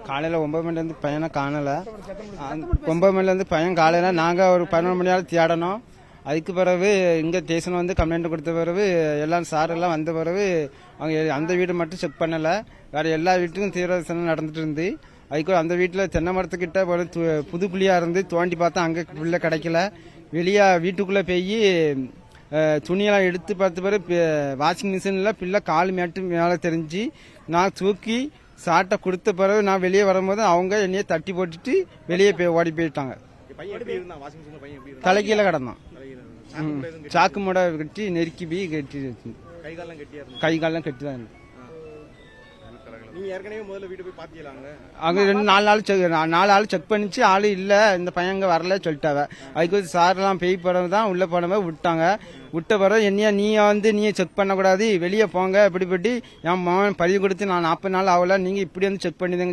காலையில் 9 மணிலேருந்து பையனை காணலை. 9 மணிலேருந்து பையன் காலையில் நாங்கள் ஒரு 11 மணி நேரம் தேடணும். அதுக்கு பிறகு இங்கே ஸ்டேஷன் வந்து கம்ப்ளைண்ட் கொடுத்த பிறகு எல்லாம் சாரெல்லாம் வந்த பிறகு அவங்க அந்த வீடு மட்டும் செக் பண்ணலை. வேறு எல்லா வீட்டுக்கும் தீவிர விசாரணை நடந்துட்டு இருந்து அதுக்கு அந்த வீட்டில் தென்னை மரத்துக்கிட்ட புது புளியாக இருந்து தோண்டி பார்த்தா அங்கே பிள்ளை கிடைக்கல. வெளியே வீட்டுக்குள்ளே போய் துணியெல்லாம் எடுத்து பார்த்த பிறகு வாஷிங் மிஷினில் பிள்ளை கால் மேலே தெரிஞ்சு நான் தூக்கி சாட்டை கொடுத்த பிறகு நான் வெளியே வரும்போது அவங்க என்னையே தட்டி போட்டுட்டு வெளியே ஓடி போயிட்டாங்க. தலைக்கீழ கிடந்தான். சாக்கு மூட கட்டி நெருக்கி போய் கட்டி கை காலெல்லாம் கட்டி தான் இருக்கு. அங்கே 4 ஆள் செக் பண்ணிச்சு, ஆள் இல்லை, இந்த பையன் அங்கே வரல சொல்லிட்டாங்க. அதுக்கு சாரெல்லாம் பெய் பிறகு தான் உள்ளே போனவே விட்டாங்க. விட்ட பிறகு என்னையா நீ செக் பண்ணக்கூடாது, வெளியே போங்க இப்படி என் மகன் பதிவு கொடுத்து நான் 40 நாள் ஆகல, நீங்கள் இப்படி வந்து செக் பண்ணிடுங்க